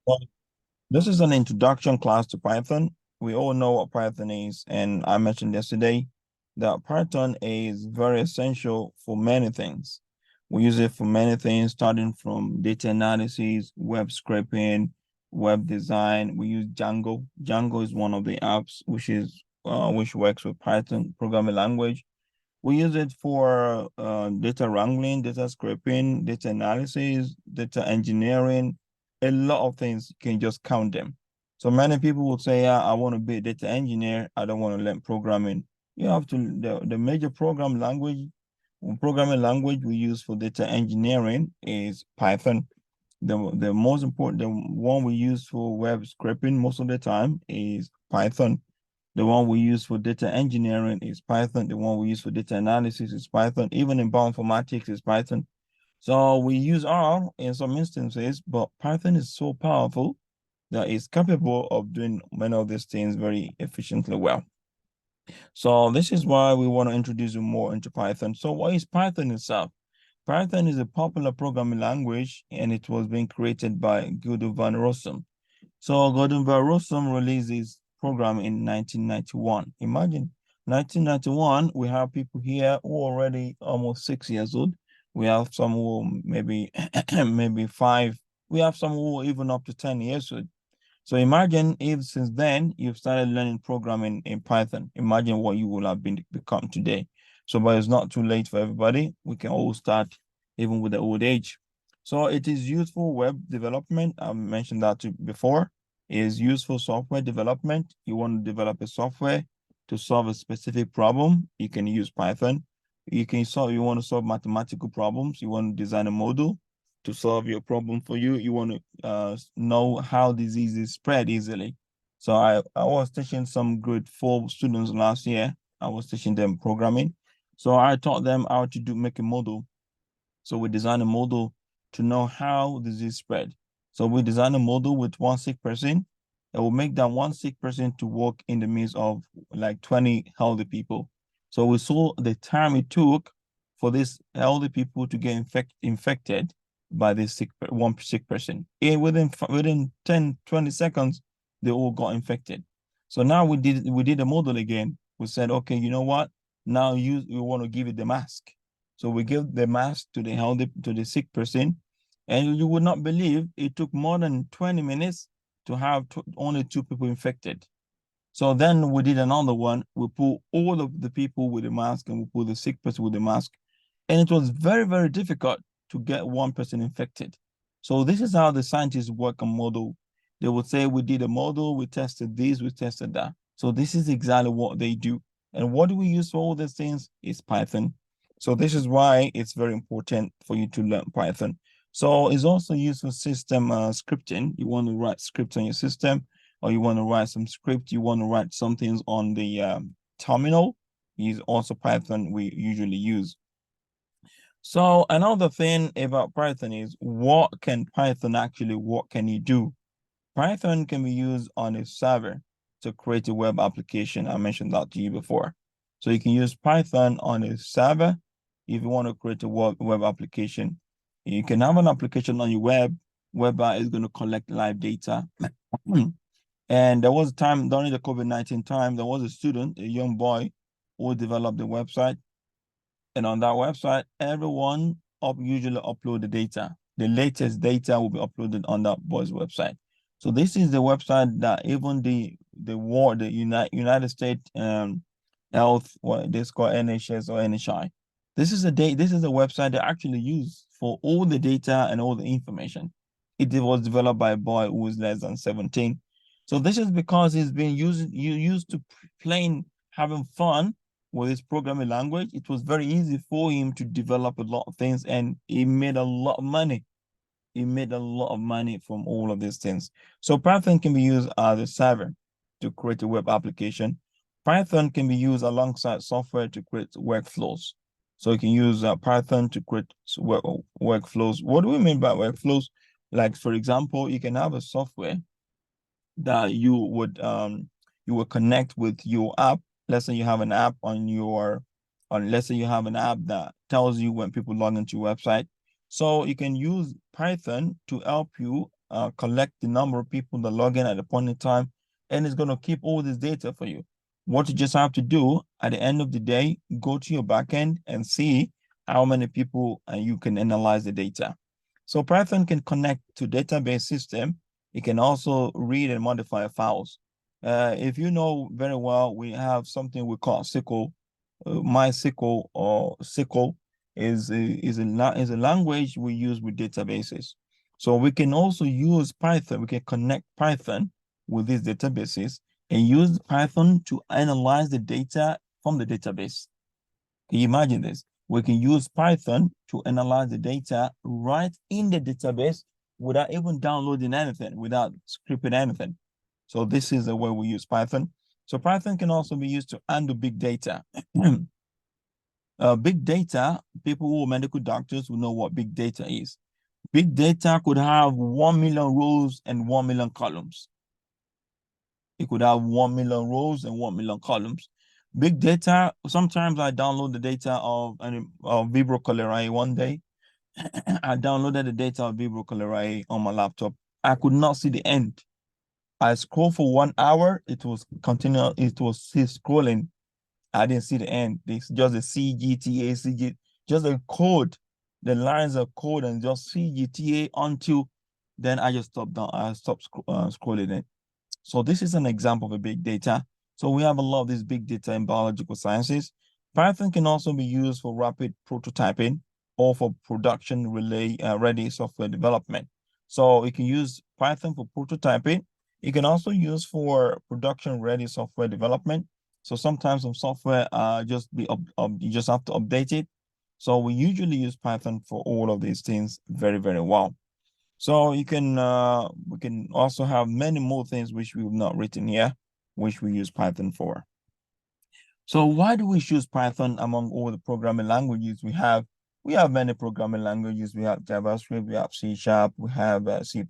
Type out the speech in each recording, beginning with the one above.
Well, this is an introduction class to Python. We all know what Python is, and I mentioned yesterday that Python is very essential for many things. We use it for many things, starting from data analysis, web scraping, web design. We use Django. Django is one of the apps which works with Python programming language. We use it for data wrangling, data scraping, data analysis, data engineering, a lot of things. You can just count them. So many people will say, "Yeah, I want to be a data engineer. I don't want to learn programming." You have to, the major programming language we use for data engineering is Python. The most important, the one we use for web scraping most of the time is Python. The one we use for data engineering is Python. The one we use for data analysis is Python. Even in bioinformatics is Python. So we use R in some instances, but Python is so powerful that it's capable of doing many of these things very efficiently well. So this is why we want to introduce you more into Python. So what is Python itself? Python is a popular programming language and it was being created by Gordon van Rossum. So Gordon van Rossum released his program in 1991. Imagine 1991, we have people here who are already almost 6 years old. We have some who maybe maybe five. We have some who are even up to 10 years old. So imagine if since then you've started learning programming in Python. Imagine what you will have become today. So, but it's not too late for everybody. We can all start even with the old age. So it is useful web development. I mentioned that before. It is useful software development. You want to develop a software to solve a specific problem, you can use Python. You want to solve mathematical problems, you want to design a model to solve your problem for you. You want to know how diseases spread easily. So I was teaching some grade 4 students last year. I was teaching them programming. So I taught them how to make a model. So we designed a model to know how disease spread. So we designed a model with one sick person. It will make that one sick person to work in the midst of like 20 healthy people. So we saw the time it took for these healthy people to get infected by this one sick person. And within 10, 20 seconds, they all got infected. So now we did a model again. We said, okay, you know what? Now we want to give it the mask. So we give the mask to the sick person, and you would not believe it took more than 20 minutes to have only 2 people infected. So then we did another one. We put all of the people with the mask and we put the sick person with the mask. And it was very, very difficult to get one person infected. So this is how the scientists work on model. They would say, we did a model, we tested this, we tested that. So this is exactly what they do. And what do we use for all these things? Is Python. So this is why it's very important for you to learn Python. So it's also used for system scripting. You want to write script on your system, or you want to write some script, you want to write some things on the terminal, is also Python we usually use. So another thing about Python is what can you do? Python can be used on a server to create a web application. I mentioned that to you before. So you can use Python on a server if you want to create a web application. You can have an application on your web whereby it's going to collect live data. And there was a time during the COVID-19 time, there was a student, a young boy, who developed the website. And on that website, everyone usually upload the data. The latest data will be uploaded on that boy's website. So this is the website that even the United States Health, what they call NHS or NHI. This is a website they actually use for all the data and all the information. It was developed by a boy who was less than 17. So this is because he's been used to playing, having fun with his programming language. It was very easy for him to develop a lot of things, and he made a lot of money. He made a lot of money from all of these things. So Python can be used as a server to create a web application. Python can be used alongside software to create workflows. So you can use Python to create workflows. What do we mean by workflows? Like, for example, you can have a software that you would connect with your app. Let's say you have an app let's say you have an app that tells you when people log into your website. So you can use Python to help you collect the number of people that log in at a point in time, and it's going to keep all this data for you. What you just have to do at the end of the day, go to your backend and see how many people, and you can analyze the data. So Python can connect to database system. It can also read and modify files. If you know very well, we have something we call SQL. MySQL or SQL is a language we use with databases. So we can also use Python. We can connect Python with these databases and use Python to analyze the data from the database. Can you imagine this? We can use Python to analyze the data right in the database without even downloading anything, without scripting anything. So this is the way we use Python. So Python can also be used to handle big data. Big data, people who are medical doctors will know what big data is. Big data could have 1 million rows and 1 million columns. It could have 1 million rows and 1 million columns. Big data, sometimes I download the data of Vibro Cholerae one day. I downloaded the data of Vibro Cholerae on my laptop. I could not see the end. I scrolled for 1 hour. It was continual. It was still scrolling. I didn't see the end. It's just a CGTA, just a code. The lines of code and just CGTA until then I just stopped down. I stopped scrolling it. So this is an example of a big data. So we have a lot of these big data in biological sciences. Python can also be used for rapid prototyping or for production ready software development. So you can use Python for prototyping. You can also use for production ready software development. So sometimes some software you just have to update it. So we usually use Python for all of these things very, very well. So we can also have many more things which we've not written here, which we use Python for. So why do we choose Python among all the programming languages we have? We have many programming languages. We have JavaScript, we have C#, we have C++,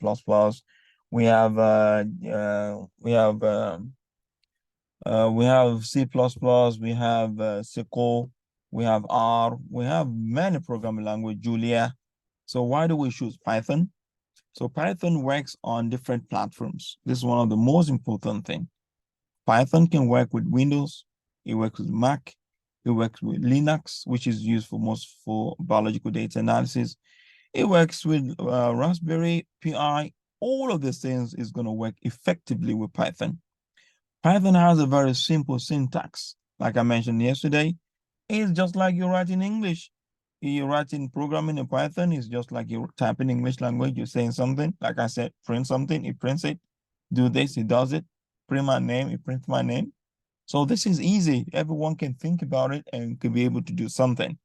we have we have C++, we have SQL, we have R, we have many programming language, Julia. So why do we choose Python? So Python works on different platforms. This is one of the most important things. Python can work with Windows, it works with Mac, it works with Linux, which is used for biological data analysis. It works with Raspberry Pi. All of these things is going to work effectively with Python. Python has a very simple syntax. Like I mentioned yesterday, it's just like you write in English. You're writing programming in Python, it's just like you type in English language, you're saying something. Like I said, print something, it prints it. Do this, it does it. Print my name, it prints my name. So this is easy. Everyone can think about it and can be able to do something.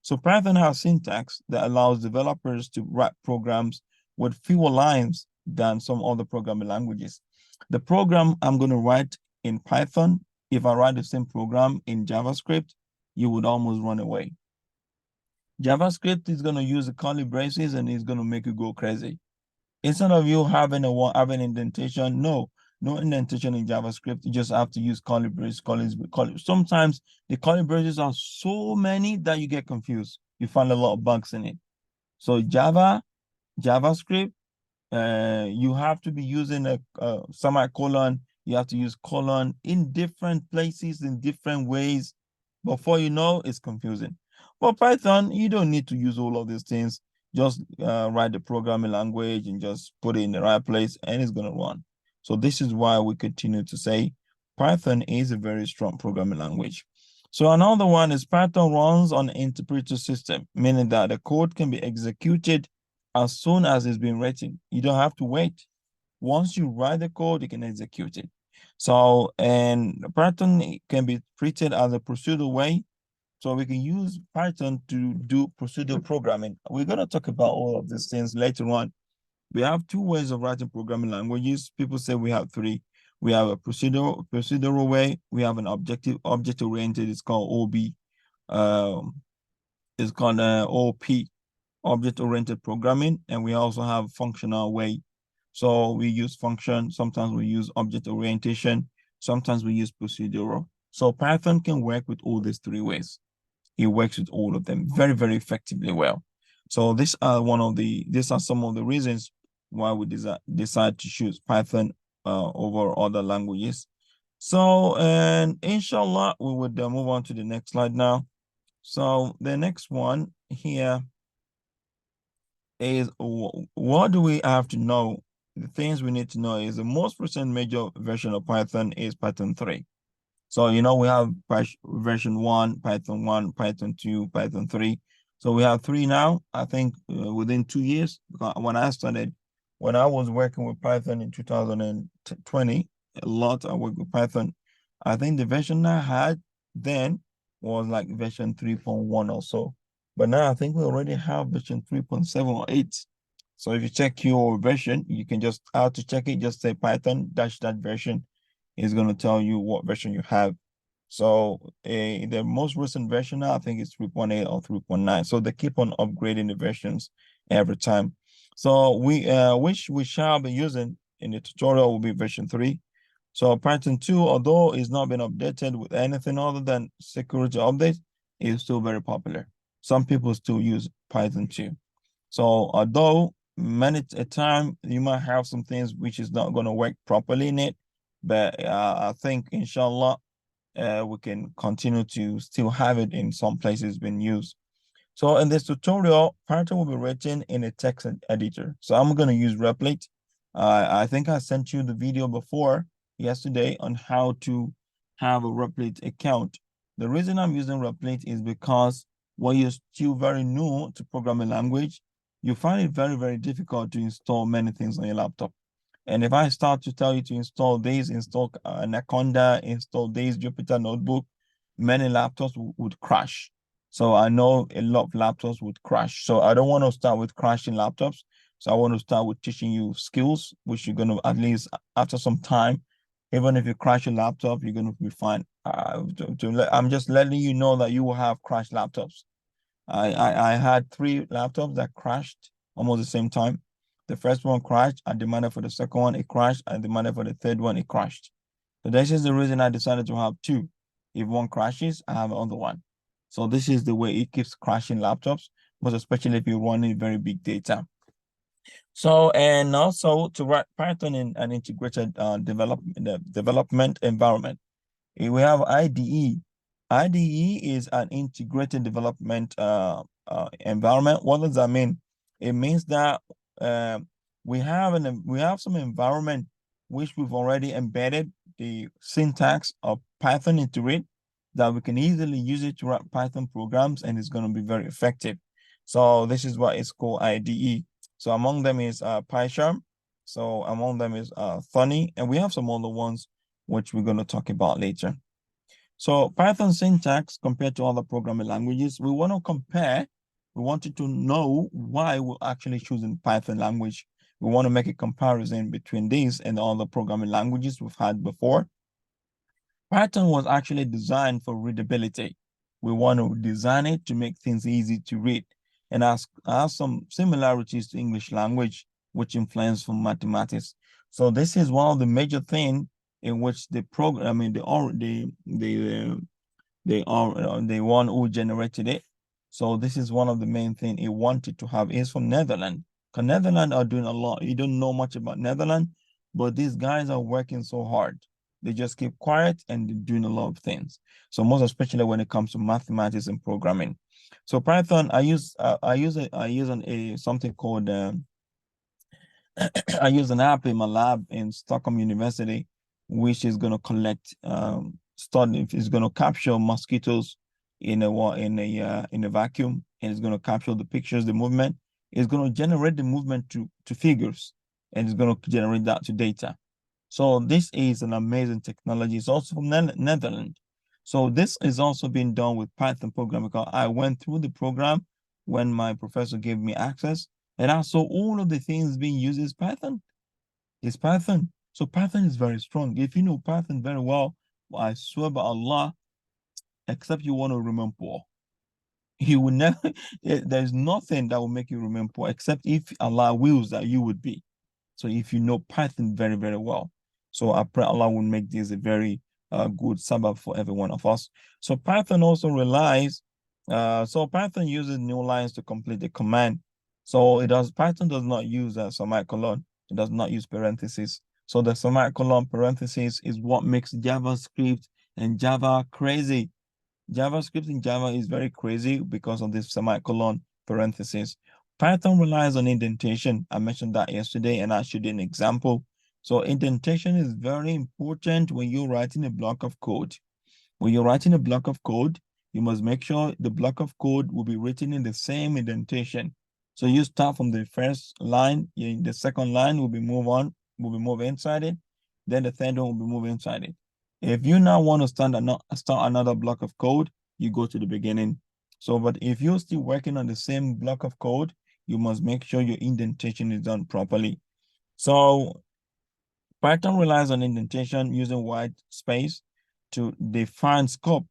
So Python has syntax that allows developers to write programs with fewer lines than some other programming languages. The program I'm going to write in Python, if I write the same program in JavaScript, you would almost run away. JavaScript is going to use the curly braces and it's going to make you go crazy. Instead of you having indentation, no indentation in JavaScript. You just have to use curly braces. Sometimes the curly braces are so many that you get confused. You find a lot of bugs in it. So JavaScript, you have to be using a semicolon. You have to use colon in different places, in different ways. Before you know, it's confusing. But Python, you don't need to use all of these things. Just write the programming language and just put it in the right place and it's going to run. So this is why we continue to say Python is a very strong programming language. So another one is Python runs on an interpreter system, meaning that the code can be executed as soon as it's been written. You don't have to wait. Once you write the code, you can execute it. So, and Python can be treated as a procedural way. So we can use Python to do procedural programming. We're going to talk about all of these things later on. We have two ways of writing programming languages. People say we have three. We have a procedural way. We have an object-oriented. It's called OB. It's called OP, object-oriented programming. And we also have functional way. So we use function. Sometimes we use object orientation. Sometimes we use procedural. So Python can work with all these three ways. It works with all of them very, very effectively well. So these are some of the reasons why we decide to choose Python over other languages. So, and inshallah, we would move on to the next slide now. So the next one here is what do we have to know? The things we need to know is the most recent major version of Python is Python 3. So, we have version 1, Python 1, Python 2, Python 3. So we have 3 now, I think within 2 years. When I was working with Python in 2020, a lot I worked with Python. I think the version I had then was like version 3.1 or so. But now I think we already have version 3.7 or 8. So if you check your version, you can just, how to check it, just say Python dash that version is going to tell you what version you have. So the most recent version now, I think it's 3.8 or 3.9. So they keep on upgrading the versions every time. So which we shall be using in the tutorial will be version 3. So Python 2, although it's not been updated with anything other than security updates, is still very popular. Some people still use Python 2. So although many a time you might have some things which is not going to work properly in it, but I think inshallah we can continue to still have it in some places being used. So in this tutorial, Python will be written in a text editor. So I'm going to use Replit. I think I sent you the video before yesterday on how to have a Replit account. The reason I'm using Replit is because when you're still very new to programming language, you find it very, very difficult to install many things on your laptop. And if I start to tell you to install this, install Anaconda, install this Jupyter Notebook, many laptops would crash. So I know a lot of laptops would crash. So I don't want to start with crashing laptops. So I want to start with teaching you skills, which you're going to, at least after some time, even if you crash your laptop, you're going to be fine. I'm just letting you know that you will have crashed laptops. I had 3 laptops that crashed almost the same time. The first one crashed. I demanded for the second one, it crashed. I demanded for the third one, it crashed. So this is the reason I decided to have 2. If one crashes, I have another one. So this is the way it keeps crashing laptops, most especially if you're running very big data. So, and also to write Python in an integrated development environment. We have IDE. IDE is an integrated development environment. What does that mean? It means that we have some environment which we've already embedded the syntax of Python into it, that we can easily use it to write Python programs, and it's going to be very effective. So this is what it's called IDE. So among them is PyCharm. So among them is Thonny, and we have some other ones which we're going to talk about later. So Python syntax compared to other programming languages, we want to compare. We wanted to know why we're actually choosing Python language. We want to make a comparison between these and the other programming languages we've had before. Python was actually designed for readability. We want to design it to make things easy to read, and has some similarities to English language, which influence from mathematics. So this is one of the major things in which the program, I mean, the one who generated it. So this is one of the main thing it wanted to have. Is from Netherlands. Because Netherlands are doing a lot. You don't know much about Netherlands, but these guys are working so hard. They just keep quiet and they're doing a lot of things. So most especially when it comes to mathematics and programming. So Python, I use something called I use an app in my lab in Stockholm University, which is going to collect study. It's going to capture mosquitoes in a vacuum, and it's going to capture the pictures, the movement. It's going to generate the movement to figures, and it's going to generate that to data. So this is an amazing technology. It's also from Netherlands. So this is also being done with Python programming, because I went through the program when my professor gave me access, and I saw all of the things being used is Python. It's Python. So Python is very strong. If you know Python very well, I swear by Allah, except you want to remain poor. You will never, there's nothing that will make you remain poor, except if Allah wills that you would be. So if you know Python very, very well. So I pray Allah will make this a very good sabbath for every one of us. So Python also relies, so Python uses new lines to complete the command. So Python does not use a semicolon. It does not use parentheses. So the semicolon parentheses is what makes JavaScript and Java crazy. JavaScript in Java is very crazy because of this semicolon parentheses. Python relies on indentation. I mentioned that yesterday and I showed an example. So indentation is very important when you're writing a block of code. When you're writing a block of code, you must make sure the block of code will be written in the same indentation. So you start from the first line, the second line will be move inside it, then the third one will be move inside it. If you now want to start another block of code, you go to the beginning. So, but if you're still working on the same block of code, you must make sure your indentation is done properly. So Python relies on indentation using white space to define scope,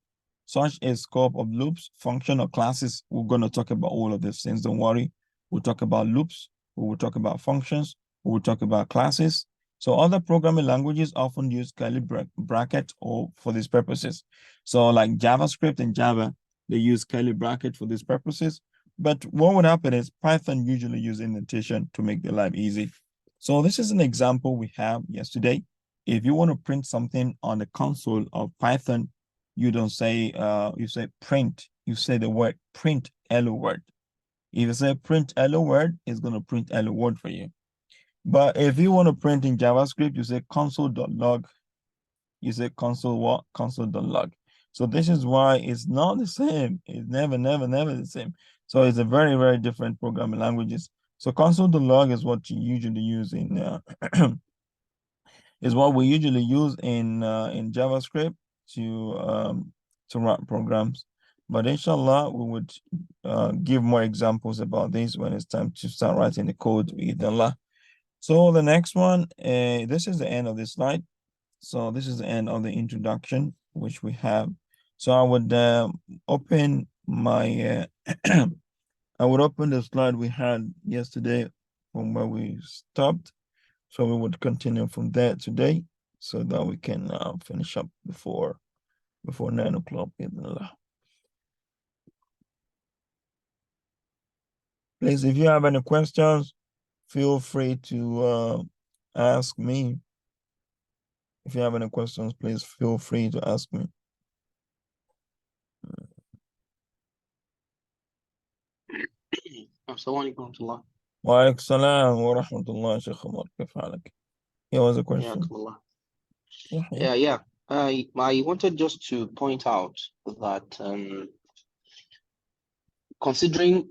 such as scope of loops, function, or classes. We're going to talk about all of these things. Don't worry. We'll talk about loops. We will talk about functions. We will talk about classes. So other programming languages often use curly bracket or for these purposes. So like JavaScript and Java, they use curly bracket for these purposes. But what would happen is Python usually use indentation to make their life easy. So this is an example we have yesterday. If you want to print something on the console of Python, you don't say, you say print, you say the word print hello word. If you say print hello word, it's going to print hello word for you. But if you want to print in JavaScript, you say console.log. You say console what? Console.log. So this is why it's not the same. It's never the same. So it's a very, very different programming languages. So console.log is what you usually use in is what we usually use in JavaScript to run programs. But inshallah, we would give more examples about this when it's time to start writing the code with Allah. So the next one, this is the end of this slide. So this is the end of the introduction, which we have. So I would open my, I would open the slide we had yesterday from where we stopped. So we would continue from there today so that we can finish up before 9 o'clock. Please, if you have any questions, feel free to ask me. If you have any questions, please feel free to ask me. السلام عليكم ورحمة الله. وعليكم السلام ورحمة الله شيخ عمر كيف حالك؟ Here was a question. حياكم الله. Yeah. Yeah. I wanted just to point out that considering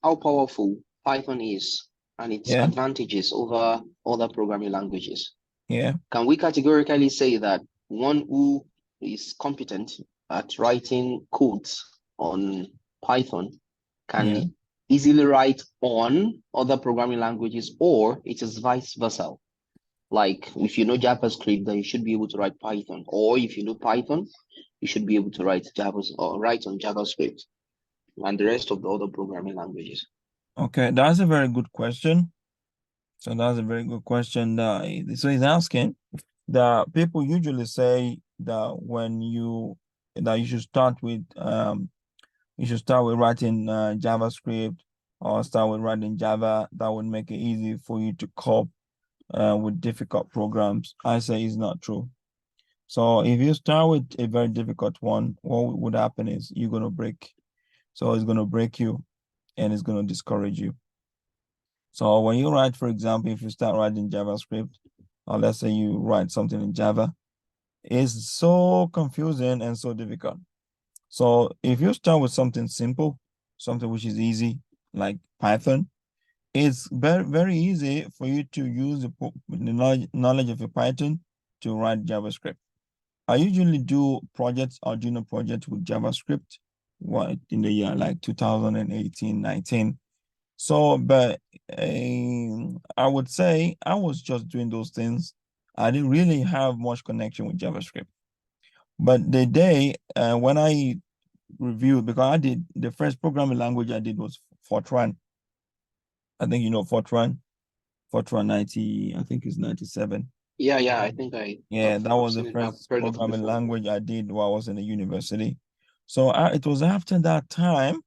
how powerful Python is and its Yeah. advantages over other programming languages, Yeah. can we categorically say that one who is competent at writing codes on Python can easily write on other programming languages, or it is vice versa? Like if you know JavaScript, then you should be able to write Python, or if you know Python, you should be able to write write on JavaScript and the rest of the other programming languages. Okay, that's a very good question. So that's a very good question. So he's asking that people usually say that you should start with writing JavaScript or start with writing Java. That would make it easy for you to cope with difficult programs. I say it's not true. So if you start with a very difficult one, what would happen is you're gonna break. So it's gonna break you and it's gonna discourage you. So when you write, for example, if you start writing JavaScript, or let's say you write something in Java, it's so confusing and so difficult. So if you start with something simple, something which is easy, like Python, it's very, very easy for you to use the knowledge of a Python to write JavaScript. I usually do projects or junior projects with JavaScript in the year like 2018, 19. So, but I would say I was just doing those things. I didn't really have much connection with JavaScript. But the day when I reviewed, because I did the first programming language I did was Fortran. I think you know Fortran. Fortran 90, I think it's 97. Yeah, I think Yeah, that was the I've first heard of it programming before. language I did while I was in the university. So it was after that time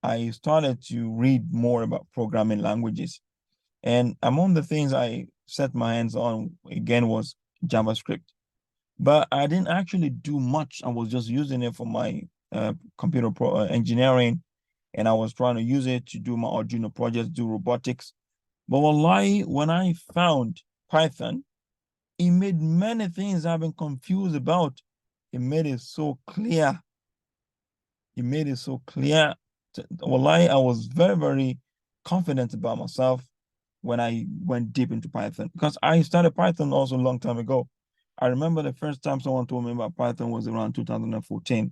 I started to read more about programming languages. And among the things I set my hands on again was JavaScript. But I didn't actually do much. I was just using it for my computer engineering, and I was trying to use it to do my Arduino projects, do robotics. But wallahi, when I found Python, it made many things I've been confused about. It made it so clear. It made it so clear. Wallahi, I was very, very confident about myself when I went deep into Python, because I started Python also a long time ago. I remember the first time someone told me about Python was around 2014.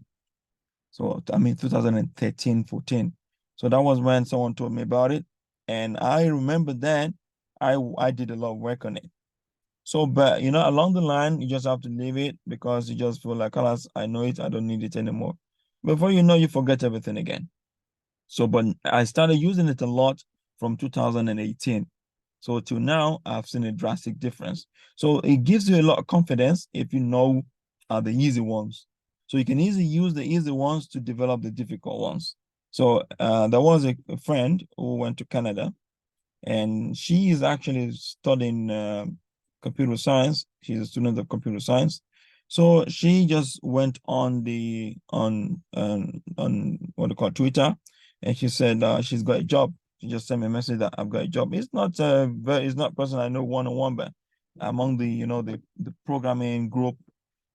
So, I mean, 2013, 14. So that was when someone told me about it. And I remember then I did a lot of work on it. So, but along the line, you just have to leave it because you just feel like, alas, I know it, I don't need it anymore. Before you know, you forget everything again. So, but I started using it a lot from 2018. So till now, I've seen a drastic difference. So it gives you a lot of confidence if you know the easy ones. So you can easily use the easy ones to develop the difficult ones. So there was a friend who went to Canada, and she is actually studying computer science. She's a student of computer science. So she just went on the on what they call Twitter, and she said she's got a job. She just sent me a message that I've got a job. It's not a person I know one on one, but among the the programming group.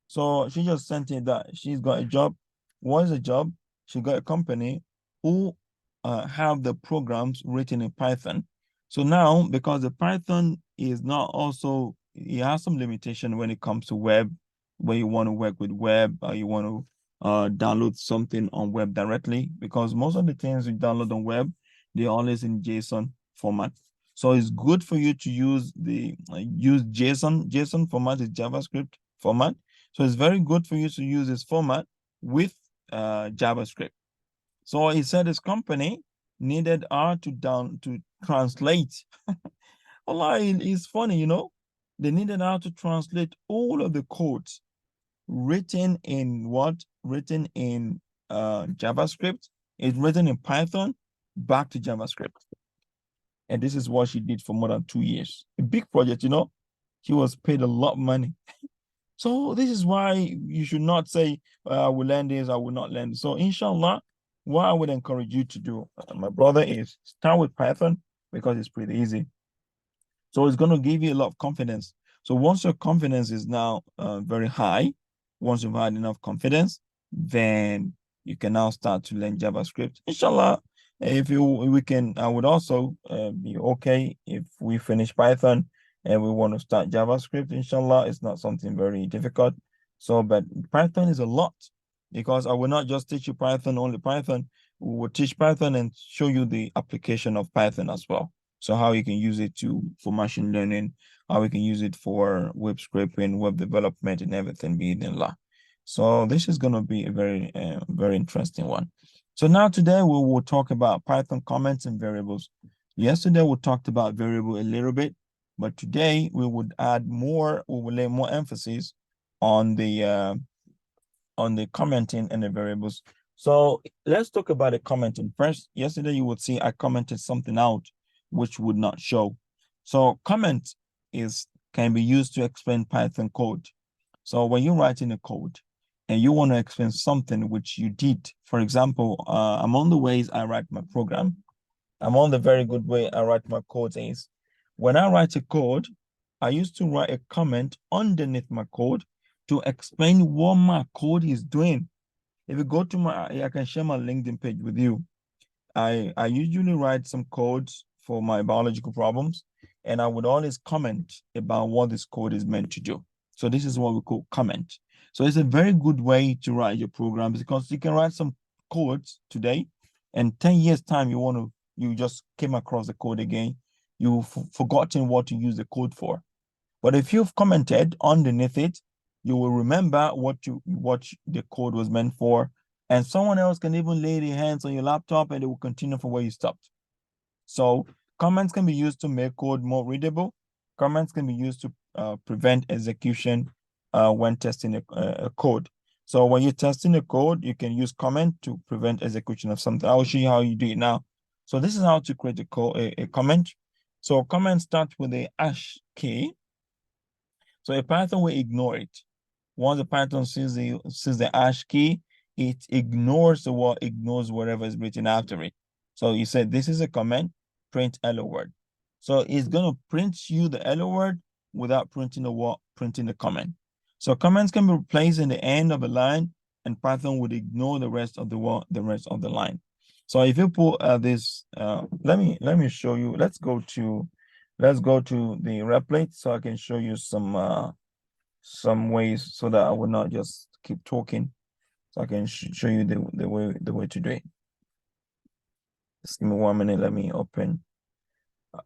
So she just sent it that she's got a job. What is a job? She got a company who have the programs written in Python. So now, because the Python is not also, it has some limitation when it comes to web, where you want to work with web, or you want to download something on web directly, because most of the things you download on web, they're always in JSON format. So it's good for you to use use JSON. JSON format is JavaScript format. So it's very good for you to use this format with JavaScript. So he said his company needed her to translate. Allah, it's funny, they needed her to translate all of the codes written in what? Written in JavaScript. It's written in Python back to JavaScript. And this is what she did for more than 2 years. A big project, She was paid a lot of money. So this is why you should not say, I will learn this, I will not learn. So inshallah, what I would encourage you to do, my brother, is start with Python because it's pretty easy. So it's going to give you a lot of confidence. So once your confidence is now very high, once you've had enough confidence, then you can now start to learn JavaScript. Inshallah, I would also be okay if we finish Python and we want to start JavaScript. Inshallah, it's not something very difficult. So, but Python is a lot, because I will not just teach you Python, only Python. We will teach Python and show you the application of Python as well. So how you can use it for machine learning, how we can use it for web scraping, web development, and everything being in law. So this is going to be a very, very interesting one. So now today we will talk about Python comments and variables. Yesterday we talked about variable a little bit, but today we would add more. We will lay more emphasis on the commenting and the variables. So let's talk about the commenting first. Yesterday you would see I commented something out which would not show. So comment can be used to explain Python code. So when you're writing a code and you want to explain something which you did, for example, among the ways I write my program, among the very good way I write my code is when I write a code, I used to write a comment underneath my code to explain what my code is doing. If you go to I can share my LinkedIn page with you. I usually write some codes for my biological problems, and I would always comment about what this code is meant to do. So this is what we call comment. So it's a very good way to write your programs, because you can write some codes today, and 10 years time you just came across the code again, you've forgotten what to use the code for. But if you've commented underneath it, you will remember what the code was meant for, and someone else can even lay their hands on your laptop and it will continue from where you stopped. So comments can be used to make code more readable. Comments can be used to prevent execution when testing a code. So when you're testing the code, you can use comment to prevent execution of something. I will show you how you do it now. So this is how to create a comment. So comment starts with a hash key. So a Python will ignore it. Once the Python sees the hash key, it ignores ignores whatever is written after it. So you said this is a comment, print hello word. So it's gonna print you the hello word without printing the comment. So comments can be placed in the end of a line, and Python would ignore the rest of the line. So if you put this, let me show you. Let's go to the replit so I can show you some ways so that I will not just keep talking. So I can show you the way to do it. Just give me 1 minute. Let me open.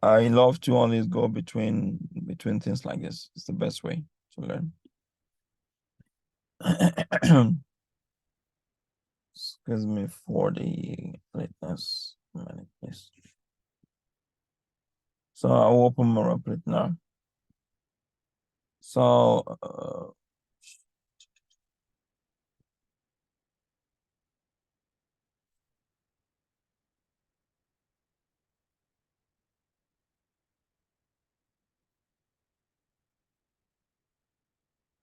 I love to always go between things like this. It's the best way to learn. Excuse me for the lateness. So I'll open my replit now. So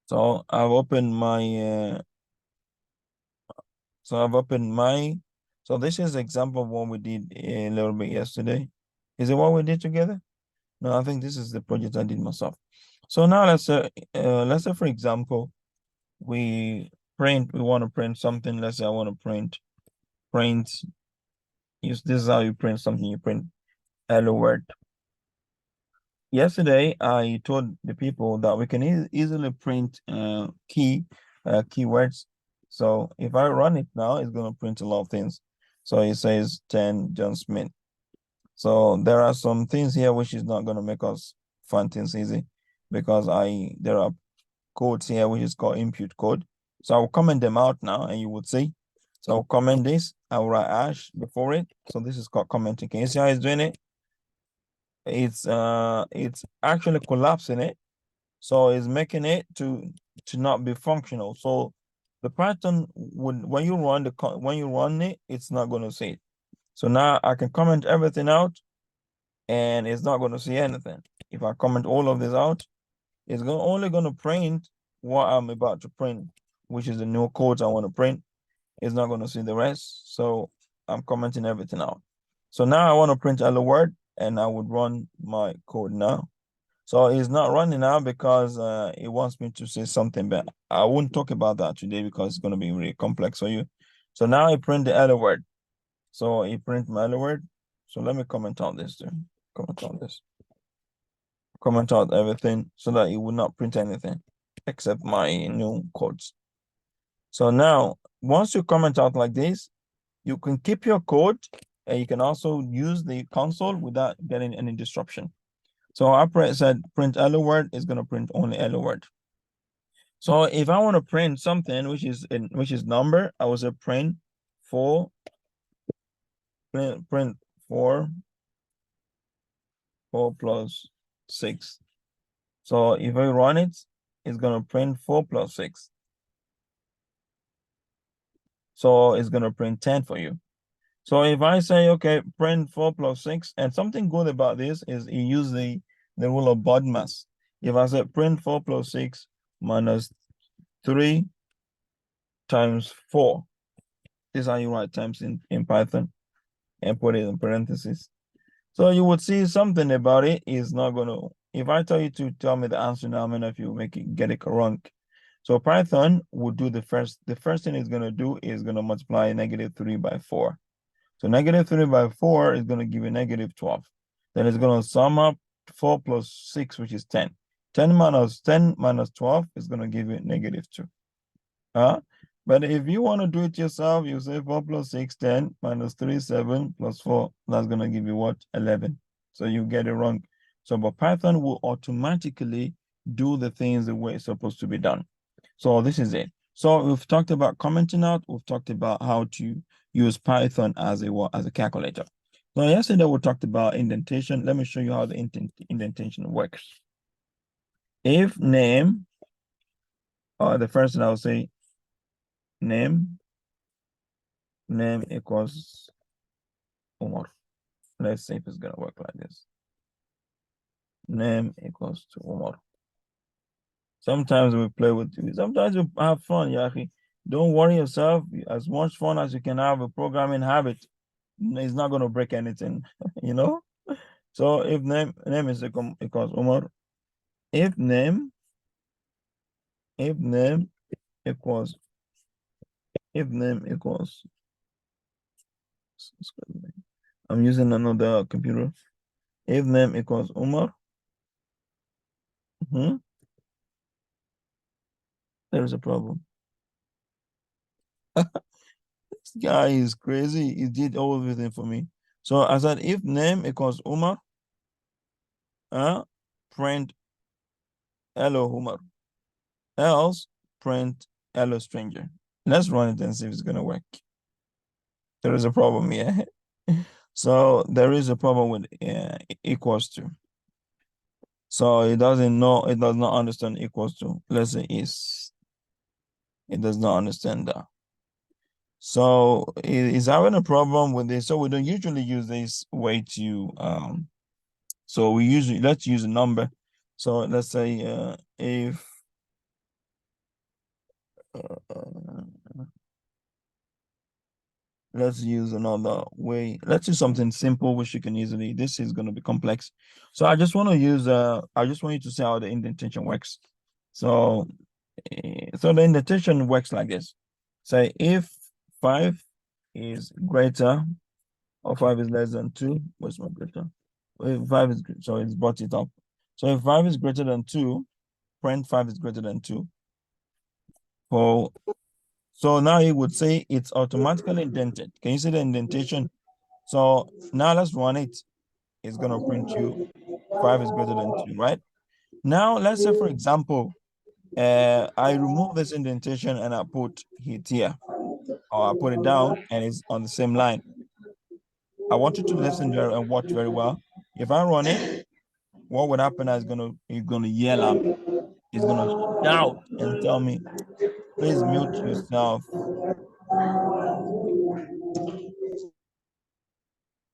so I've opened my so this is example of what we did a little bit yesterday. Is it what we did together? No, I think this is the project I did myself. So now let's say for example, we want to print something. Let's say I want to print, this is how you print something. You print hello world. Yesterday, I told the people that we can easily print keywords. So if I run it now, it's going to print a lot of things. So it says 10 John Smith. So there are some things here which is not going to make us find things easy, because there are codes here which is called input code. So I'll comment them out now and you would see. So I'll comment this. I'll write hash before it. So this is called commenting. Can you see how it's doing it? It's actually collapsing it. So it's making it to not be functional. So the Python when you run it, it's not going to see it. So now I can comment everything out and it's not going to see anything. If I comment all of this out, it's only going to print what I'm about to print, which is the new codes I want to print. It's not going to see the rest. So I'm commenting everything out. So now I want to print hello world, and I would run my code now. So it's not running now because it wants me to say something, but I won't talk about that today because it's going to be really complex for you. So now I print the hello word. So it print my hello word. So let me comment on this too. Comment on this. Comment out everything so that it will not print anything except my new codes. So now, once you comment out like this, you can keep your code and you can also use the console without getting any disruption. So I said print hello word is going to print only hello word. So if I want to print something which is number, I will say print 4 plus 6. So if I run it, it's going to print 4 plus 6. So it's going to print 10 for you. So if I say, okay, print 4 plus 6, and something good about this is you use the rule of BODMAS. If I say print 4 plus 6 minus 3 times 4, this is how you write times in Python and put it in parentheses. So you would see something about it is not going to, if I tell you to tell me the answer now, I mean, if you get it wrong. So Python would do the first thing it's going to do is going to multiply -3 by 4. So -3 by 4 is going to give you -12. Then it's going to sum up 4 plus 6, which is 10. 10 minus 12 is going to give you -2. But if you want to do it yourself, you say 4 plus 6, 10, minus 3, 7, plus 4. That's going to give you what? 11. So you get it wrong. So, but Python will automatically do the things the way it's supposed to be done. So this is it. So we've talked about commenting out. We've talked about how to use Python as a calculator. So yesterday we talked about indentation. Let me show you how the indentation works. If name, the first thing I will say, name equals Umar. Let's see if it's gonna work like this. Name equals to Umar. Sometimes we play with you. Sometimes we have fun, Yahi. Don't worry yourself. As much fun as you can have a programming habit, it's not going to break anything, you know? So if name is equals Umar, if name equals I'm using another computer. If name equals Umar, there is a problem. This guy is crazy. He did everything for me. So I said if name equals Umar, print hello Umar. Else print hello stranger. Let's run it and see if it's gonna work. There is a problem here. So there is a problem with equals to. So it doesn't know, it does not understand equals to. Let's say is. It does not understand that. So it is having a problem with this. So we don't usually use this way to so we usually let's use a number. So let's say if let's use another way. Let's do something simple, which you can easily, this is going to be complex. So I just want to use, I just want you to see how the indentation works. So, so the indentation works like this. Say if 5 is greater or 5 is less than 2, what's my greater? If 5 is, so it's brought it up. So if 5 is greater than 2, print 5 is greater than 2. So now it would say it's automatically indented. Can you see the indentation? So now let's run it. It's going to print you 5 is greater than 2, right? Now, let's say, for example, I remove this indentation and I put it here, or I put it down and it's on the same line. I want you to listen there and watch very well. If I run it, what would happen is it's gonna yell at me. It's gonna shout and tell me, please mute yourself.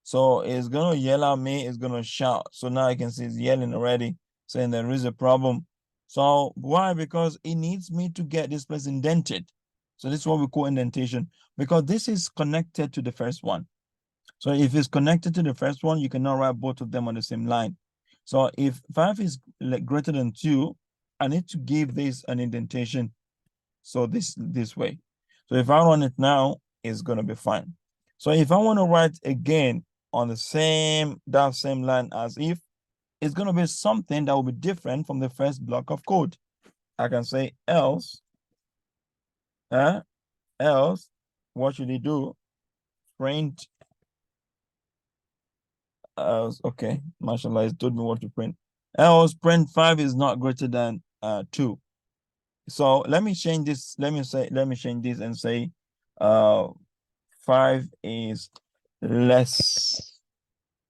So it's gonna yell at me, it's gonna shout. So now I can see it's yelling already, saying there is a problem. So why? Because it needs me to get this place indented. So this is what we call indentation, because this is connected to the first one. So if it's connected to the first one, you cannot write both of them on the same line. So if 5 is greater than 2, I need to give this an indentation. So this way. So if I run it now, it's gonna be fine. So if I want to write again on the same line as if, it's gonna be something that will be different from the first block of code. I can say else, what should it do? Print, okay, mashallah, it's told me what to print. Else print 5 is not greater than 2. So let me change this. Let me change this and say 5 is less.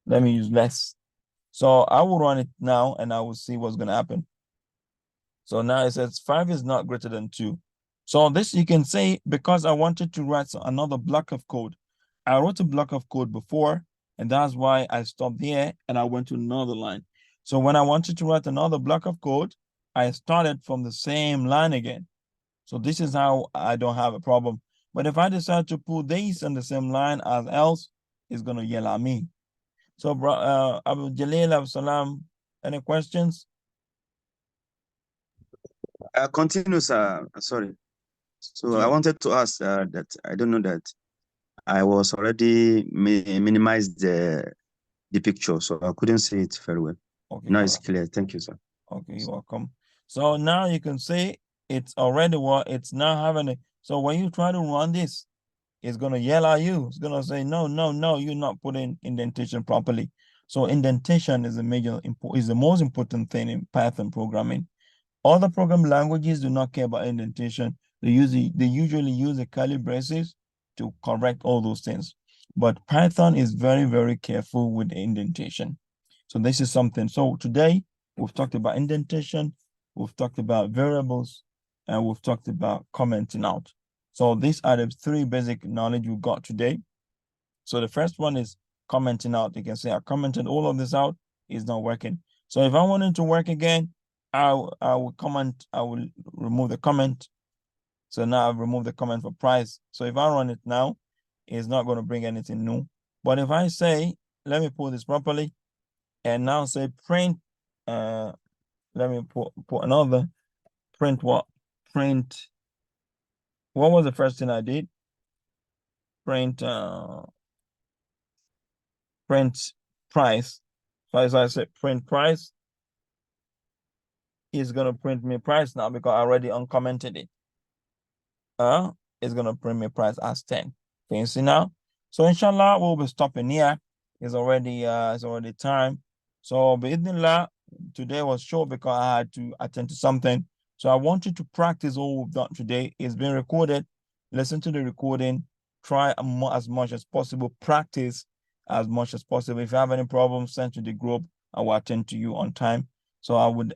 Let me use less. So I will run it now and I will see what's going to happen. So now it says 5 is not greater than 2. So this you can say, because I wanted to write another block of code. I wrote a block of code before, and that's why I stopped here and I went to another line. So when I wanted to write another block of code, I started from the same line again. So this is how I don't have a problem. But if I decide to put this on the same line as else, it's going to yell at me. So, Abu Jalil, Abu Salam, any questions? Continue, sir. Sorry. So I wanted to ask that I don't know that I was already minimized the picture, so I couldn't see it very well. Okay, now it's clear. Thank you, sir. Okay, you're welcome. So now you can see it's already what it's now having it. So when you try to run this, it's gonna yell at you. It's gonna say, no, you're not putting indentation properly. So indentation is the most important thing in Python programming. Other programming languages do not care about indentation. They usually use the curly braces to correct all those things. But Python is very, very careful with indentation. So this is something. So today we've talked about indentation, we've talked about variables, and we've talked about commenting out. So these are the three basic knowledge we got today. So the first one is commenting out. You can say I commented all of this out, it's not working. So if I wanted to work again, I will comment, I will remove the comment. So now I've removed the comment for price. So if I run it now, it's not going to bring anything new. But if I say, let me pull this properly, and now say print, let me put another print what? Print, what was the first thing I did? Print print price. So as I said, print price is gonna print me price now because I already uncommented it. It's gonna print me price as 10. Can you see now? So inshallah, we'll be stopping here. It's already time. So bismillah, today was short because I had to attend to something. So I want you to practice all we've done today. It's been recorded. Listen to the recording. Try as much as possible. Practice as much as possible. If you have any problems, send to the group. I will attend to you on time. So I would